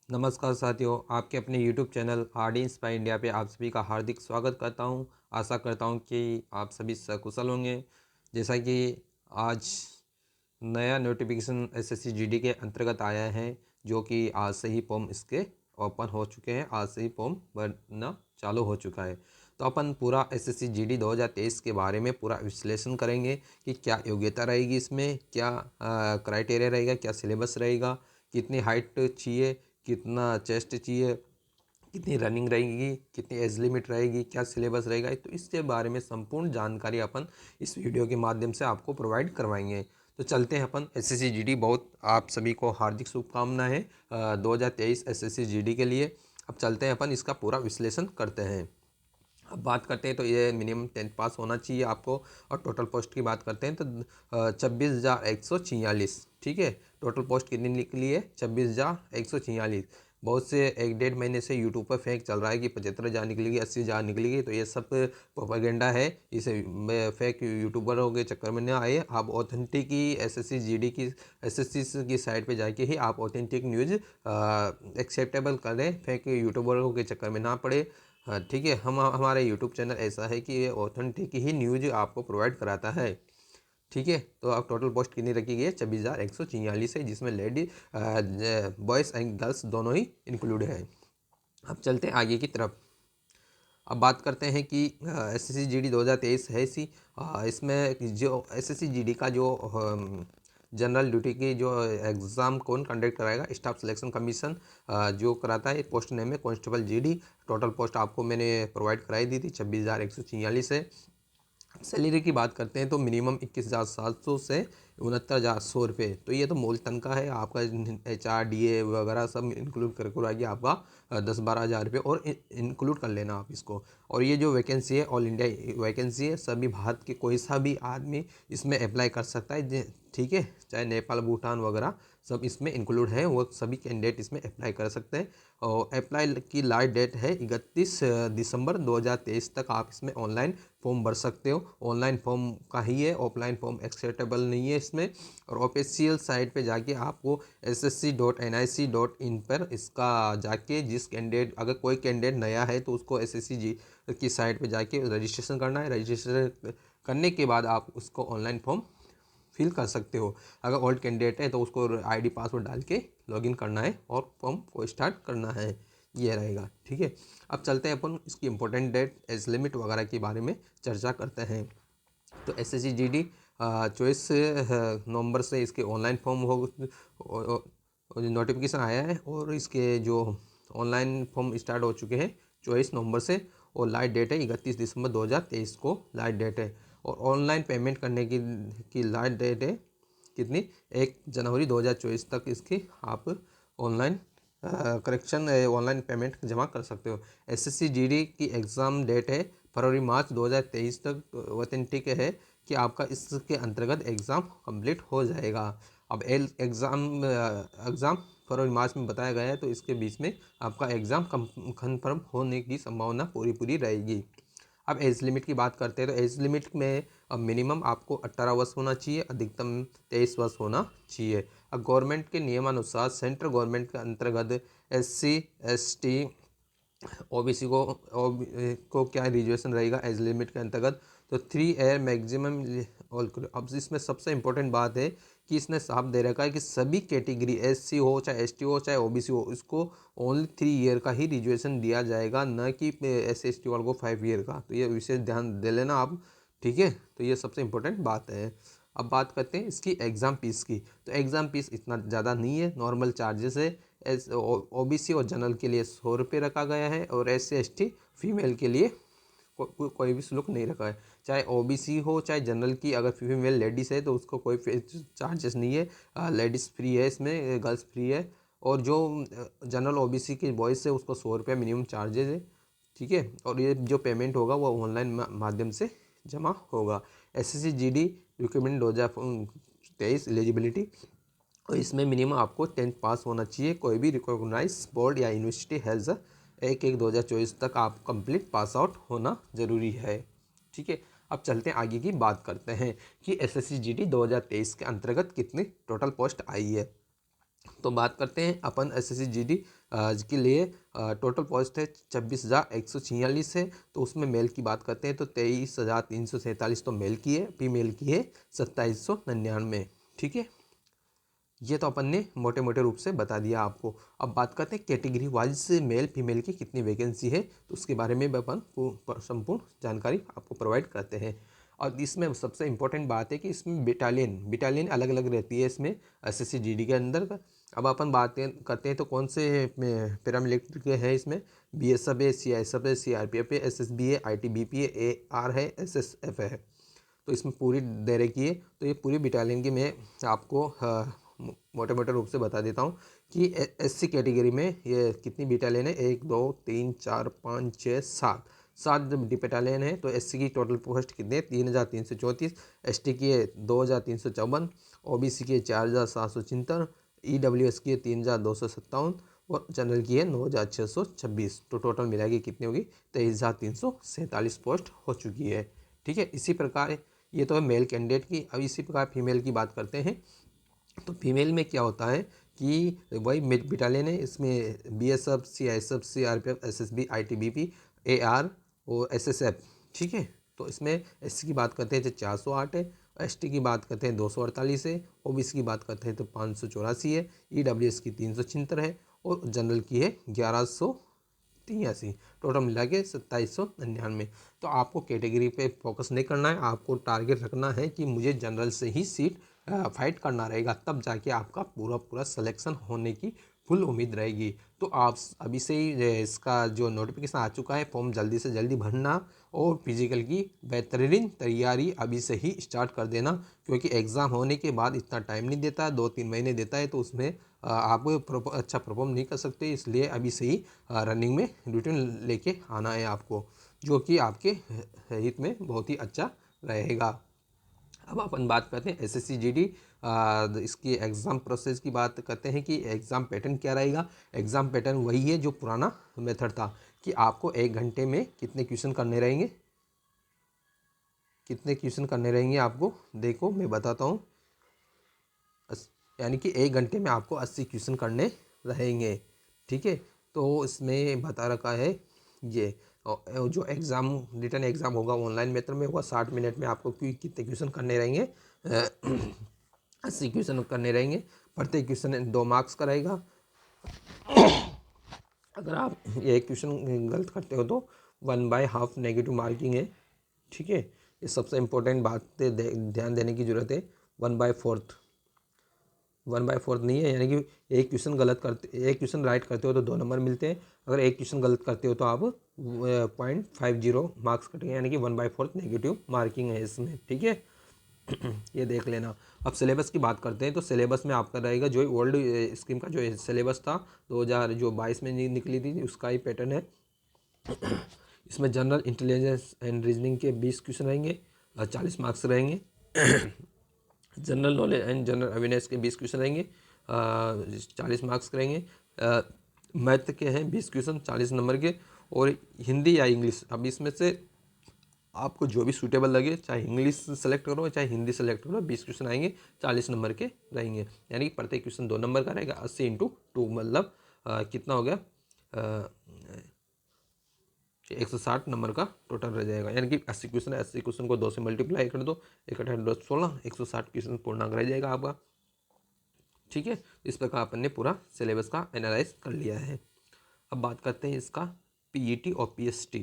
नमस्कार साथियों, आपके अपने YouTube channel RD inspire India पे आप सभी का हार्दिक स्वागत करता हूं। आशा करता हूं कि आप सभी सकुशल होंगे। जैसा कि आज नया नोटिफिकेशन एसएससी जीडी के अंतर्गत आया है, जो कि आज से ही फॉर्म इसके ओपन हो चुके हैं। आज से ही फॉर्म भरना चालू हो चुका है। तो अपन पूरा एसएससी जीडी 2023 के बारे में पूरा विश्लेषण करेंगे कि क्या योग्यता रहेगी, इसमें क्या क्राइटेरिया रहेगा, क्या सिलेबस रहेगा, कितनी हाइट चाहिए, कितना चेस्ट चाहिए, कितनी रनिंग रहेगी, कितनी एज लिमिट रहेगी, क्या सिलेबस रहेगा। तो इसके बारे में संपूर्ण जानकारी अपन इस वीडियो के माध्यम से आपको प्रोवाइड करवाएंगे। तो चलते हैं अपन एसएससी जीडी। बहुत आप सभी को हार्दिक शुभकामनाएं 2023 एसएससी जीडी के लिए। अब चलते हैं अपन इसका पूरा विश्लेषण करते हैं। अब बात करते हैं तो ये मिनिमम 10th पास होना चाहिए आपको। और टोटल पोस्ट की बात करते हैं तो 26,146। ठीक है, टोटल पोस्ट कितनी निकली है? 26,146। बहुत से 1 डेढ़ महीने से यूट्यूब पर फेक चल रहा है कि 75,000 निकलेगी, 80,000 निकलेगी। तो ये सब प्रोपेगेंडा है। इसे फेक यूट्यूबरों के चक्कर में ना आए। आप ऑथेंटिक ही एसएससी जीडी की एसएससी की साइट पे जाके ही आप ऑथेंटिक न्यूज़ एक्सेप्टेबल करें, फेक यूट्यूबरों के चक्कर में ना पड़े। हाँ ठीक है, हम हमारे यूट्यूब चैनल ऐसा है कि ये ऑथेंटिक ही न्यूज आपको प्रोवाइड कराता है। ठीक है, तो अब टोटल पोस्ट कितनी रखी गई है? 26,146 है, जिसमें लेडी बॉयज़ एंड गर्ल्स दोनों ही इंक्लूड है। अब चलते हैं आगे की तरफ। अब बात करते हैं कि एसएससी जीडी 2023 है सी। इसमें जो एसएससी जीडी का जो जनरल ड्यूटी की जो एग्ज़ाम कौन कंडक्ट कराएगा? स्टाफ सिलेक्शन कमीशन जो कराता है। पोस्ट नेम है कांस्टेबल जीडी। टोटल पोस्ट आपको मैंने प्रोवाइड कराई दी थी, 26,146 है। सैलरी की बात करते हैं तो मिनिमम 21,700 से 69,100 रुपये। तो ये तो मूल तनख्वाह है आपका। HRDA वगैरह सब इंक्लूड करके आपका 10-12 हज़ार रुपये और इंक्लूड कर लेना आप इसको। और ये जो वैकेंसी है ऑल इंडिया वैकेंसी है, सभी भारत के कोई सा भी आदमी इसमें अप्लाई कर सकता है। ठीक है, चाहे नेपाल भूटान वगैरह सब इसमें इंक्लूड है, वो सभी कैंडिडेट इसमें अप्लाई कर सकते हैं। और अप्लाई की लास्ट डेट है 31 दिसंबर 2023 तक। आप इसमें ऑनलाइन फॉर्म भर सकते हो। ऑनलाइन फॉर्म का ही है, ऑफलाइन फॉर्म एक्सेप्टेबल नहीं है इसमें। और ऑफिशियल साइट पे जाके आपको ssc.nic.in पर इसका जाके जिस कैंडिडेट, अगर कोई कैंडिडेट नया है तो उसको एसएससी जी की साइट पे जाके रजिस्ट्रेशन करना है। रजिस्ट्रेशन करने के बाद आप उसको ऑनलाइन फॉर्म फिल कर सकते हो। अगर ओल्ड कैंडिडेट है तो उसको आईडी पासवर्ड डाल के लॉगिन करना है और फॉर्म को स्टार्ट करना है। ये रहेगा। ठीक है, अब चलते हैं अपन इसकी इंपॉर्टेंट डेट, एज लिमिट वगैरह के बारे में चर्चा करते हैं। तो एसएससी जीडी 24 नवंबर से इसके ऑनलाइन फॉर्म हो नोटिफिकेशन आया है। और इसके जो ऑनलाइन फॉर्म स्टार्ट हो चुके हैं 24 नवंबर से। और लास्ट डेट है 31 दिसंबर 2023 को लास्ट डेट है। और ऑनलाइन पेमेंट करने की लास्ट डेट है कितनी? 1 जनवरी 2024 तक इसकी आप ऑनलाइन करेक्शन ऑनलाइन पेमेंट जमा कर सकते हो। एसएससी जीडी की एग्ज़ाम डेट है फरवरी मार्च 2023 तक। ऑथेंटिक है कि आपका इसके अंतर्गत एग्ज़ाम कंप्लीट हो जाएगा। अब एग्ज़ाम फरवरी मार्च में बताया गया है, तो इसके बीच में आपका एग्ज़ाम कन्फर्म होने की संभावना पूरी रहेगी। अब एज लिमिट की बात करते हैं तो एज लिमिट में अब मिनिमम आपको 18 वर्ष होना चाहिए, अधिकतम 23 वर्ष होना चाहिए। अब गवर्नमेंट के नियमानुसार सेंट्रल गवर्नमेंट के अंतर्गत SC ST ओबीसी को क्या रिजर्वेशन रहेगा एज लिमिट के अंतर्गत? तो 3 ईयर मैक्सिमम। अब इसमें सबसे इम्पोर्टेंट बात है कि इसने साफ दे रखा है कि सभी कैटेगरी SC हो चाहे ST हो चाहे OBC हो, इसको ओनली 3 ईयर का ही रिजर्वेशन दिया जाएगा, न कि SC ST वालों को 5 ईयर का। तो ये विशेष ध्यान दे लेना आप। ठीक है, तो ये सबसे इम्पोर्टेंट बात है। अब बात करते हैं इसकी एग्ज़ाम फीस की। तो एग्ज़ाम फीस इतना ज़्यादा नहीं है, नॉर्मल चार्जेस है। OBC और जनरल के लिए 100 रुपये रखा गया है। और SC ST फीमेल के लिए कोई भी शुल्क नहीं रखा है। चाहे OBC हो चाहे जनरल की, अगर फीमेल लेडीज़ है तो उसको कोई चार्जेस नहीं है। लेडीज़ फ्री है, इसमें गर्ल्स फ्री है। और जो जनरल OBC के बॉयज़ है उसको 100 रुपये मिनिमम चार्जेस है। ठीक है, और ये जो पेमेंट होगा वो ऑनलाइन माध्यम से जमा होगा। SSC GD recruitment 2023 eligibility. और इसमें मिनिमम आपको 10th पास होना चाहिए। कोई भी रिकॉग्नाइज बोर्ड या यूनिवर्सिटी हैज़ 1/1/2024 तक आप कंप्लीट पास आउट होना ज़रूरी है। ठीक है, अब चलते हैं आगे की बात करते हैं कि SSC GD 2023 के अंतर्गत कितनी टोटल पोस्ट आई है। तो बात करते हैं अपन SSC GD के लिए टोटल पोस्ट है 26,146 है। तो उसमें मेल की बात करते हैं तो 23,347 तो मेल की है, फीमेल की है 2,799। ठीक है, ये तो अपन ने मोटे मोटे रूप से बता दिया आपको। अब बात करते हैं कैटेगरी वाइज मेल फीमेल की कितनी वैकेंसी है, तो उसके बारे में अपन संपूर्ण जानकारी आपको प्रोवाइड करते हैं। और इसमें सबसे इम्पोर्टेंट बात है कि इसमें बिटालियन अलग अलग रहती है इसमें SSC GD के अंदर का। अब अपन बात करते हैं तो कौन से पैरामिलिट्री के हैं इसमें, BSF है, CISF है, CRPF है, SSB है, ITBP है, AR है, SSF है। तो इसमें पूरी दे रखी है। तो ये पूरी बटालियन की मैं आपको मोटे मोटे रूप से बता देता हूँ कि SC कैटेगरी में ये कितनी बटालियन है, 1 2 3 4 5 6 7 बटालियन है। तो SC की टोटल पोस्ट कितने हैं, 3,334। ST की है 2,354। OBC की है 4,776। EWS की है 3,257 और जनरल की है 9,626। तो टोटल मिला के कितनी होगी, 23,347 पोस्ट हो चुकी है। ठीक है, इसी प्रकार ये तो है मेल कैंडिडेट की। अब इसी प्रकार फीमेल की बात करते हैं। तो फीमेल में क्या होता है कि वही बटालियन है, इसमें BSF, CISF, CRPF, SSB, ITBP, AR और SSF। ठीक है, तो इसमें SC की बात करते हैं तो 408 है, ST की बात करते हैं 248 है, OBC की बात करते हैं तो 584 है, EWS की 376 है और जनरल की है 1183। टोटल मिला के 2,799। तो आपको कैटेगरी पे फोकस नहीं करना है, आपको टारगेट रखना है कि मुझे जनरल से ही सीट फाइट करना रहेगा, तब जाके आपका पूरा पूरा सिलेक्शन होने की फुल उम्मीद रहेगी। तो आप अभी से ही इसका जो नोटिफिकेशन आ चुका है, फॉर्म जल्दी से जल्दी भरना और फिजिकल की बेहतरीन तैयारी अभी से ही स्टार्ट कर देना, क्योंकि एग्ज़ाम होने के बाद इतना टाइम नहीं देता है, 2-3 महीने देता है, तो उसमें आप अच्छा परफॉर्म नहीं कर सकते। इसलिए अभी से ही रनिंग में रूटीन लेके आना है आपको, जो कि आपके हित में बहुत ही अच्छा रहेगा। अब अपन बात करते हैं SSC GD इसकी एग्ज़ाम प्रोसेस की बात करते हैं कि एग्ज़ाम पैटर्न क्या रहेगा। एग्ज़ाम पैटर्न वही है जो पुराना मेथड था कि आपको 1 घंटे में कितने क्वेश्चन करने रहेंगे, आपको देखो मैं बताता हूँ। यानी कि 1 घंटे में आपको 80 क्वेश्चन करने रहेंगे। ठीक है, तो इसमें बता रखा है ये जो एग्ज़ाम रिटर्न एग्ज़ाम होगा ऑनलाइन मेथड में होगा, 60 मिनट में आपको कितने क्वेश्चन करने रहेंगे, 80 क्वेश्चन करने रहेंगे। प्रत्येक क्वेश्चन 2 मार्क्स का रहेगा। अगर आप एक क्वेश्चन गलत करते हो तो 1/2 नेगेटिव मार्किंग है। ठीक है, ये सबसे इम्पोर्टेंट बात ध्यान देने की ज़रूरत है। 1/4 नहीं है, यानी कि एक क्वेश्चन राइट करते हो तो 2 नंबर मिलते हैं। अगर एक क्वेश्चन गलत करते हो तो आप 0.50 मार्क्स कटेंगे, यानी कि 1/4 नेगेटिव मार्किंग है इसमें। ठीक है, ये देख लेना। अब सिलेबस की बात करते हैं तो सिलेबस में आपका रहेगा जो ओल्ड स्कीम का जो सिलेबस था 2022 में निकली थी, उसका ही पैटर्न है। इसमें जनरल इंटेलिजेंस एंड रीजनिंग के 20 क्वेश्चन रहेंगे, 40 मार्क्स रहेंगे। General knowledge and general awareness के 20 क्वेश्चन रहेंगे, 40 मार्क्स रहेंगे। मैथ के हैं 20 क्वेश्चन 40 नंबर के, और हिंदी या इंग्लिश, अब इसमें से आपको जो भी सूटेबल लगे, चाहे इंग्लिश सेलेक्ट करो चाहे हिंदी सेलेक्ट करो, 20 क्वेश्चन आएंगे, 40 नंबर के रहेंगे। यानी कि प्रत्येक क्वेश्चन 2 नंबर का रहेगा, 80 × 2 मतलब कितना हो गया, 160 नंबर का टोटल रह जाएगा। यानी कि 80 क्वेश्चन को 2 से मल्टीप्लाई कर दो, 1 16, 160 क्वेश्चन पूर्णांक रह जाएगा आपका। ठीक है, इस प्रकार अपन ने पूरा सिलेबस का एनालाइज कर लिया है। अब बात करते हैं इसका PET और PST,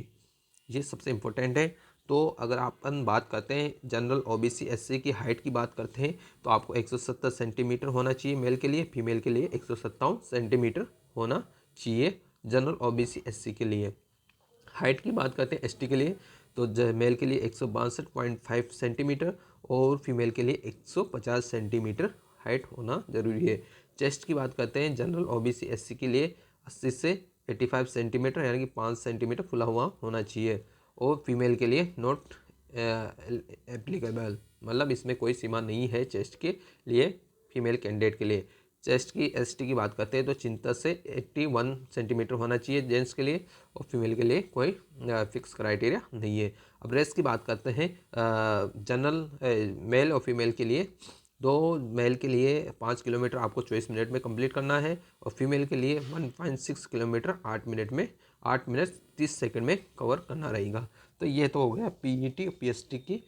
ये सबसे इम्पोर्टेंट है। तो अगर अपन बात करते हैं जनरल OBC SC की हाइट की बात करते हैं तो आपको 170 सेंटीमीटर होना चाहिए मेल के लिए, फीमेल के लिए 157 सेंटीमीटर होना चाहिए जनरल OBC SC के लिए। हाइट की बात करते हैं ST के लिए तो मेल के लिए 162.5 सेंटीमीटर और फीमेल के लिए 150 सेंटीमीटर हाइट होना जरूरी है। चेस्ट की बात करते हैं जनरल OBC SC के लिए 80 से 85 सेंटीमीटर, यानी कि 5 सेंटीमीटर फुला हुआ होना चाहिए, और फीमेल के लिए नॉट एप्लीकेबल, मतलब इसमें कोई सीमा नहीं है चेस्ट के लिए फीमेल कैंडिडेट के लिए। चेस्ट की ST की बात करते हैं तो चिंता से 81 सेंटीमीटर होना चाहिए जेंट्स के लिए, और फीमेल के लिए कोई फिक्स क्राइटेरिया नहीं है। अब रेस्ट की बात करते हैं जनरल मेल और फीमेल के लिए दो मेल के लिए 5 किलोमीटर आपको 24 मिनट में कंप्लीट करना है और फीमेल के लिए 1.6 किलोमीटर 8 मिनट 30 सेकंड में कवर करना रहेगा। तो ये तो हो गया पीईटी और पीएसटी की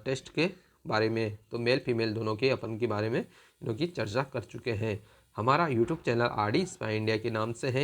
टेस्ट के बारे में। तो मेल फीमेल दोनों के अपन के बारे में इनों की चर्चा कर चुके हैं। हमारा YouTube channel RD spy India के नाम से है।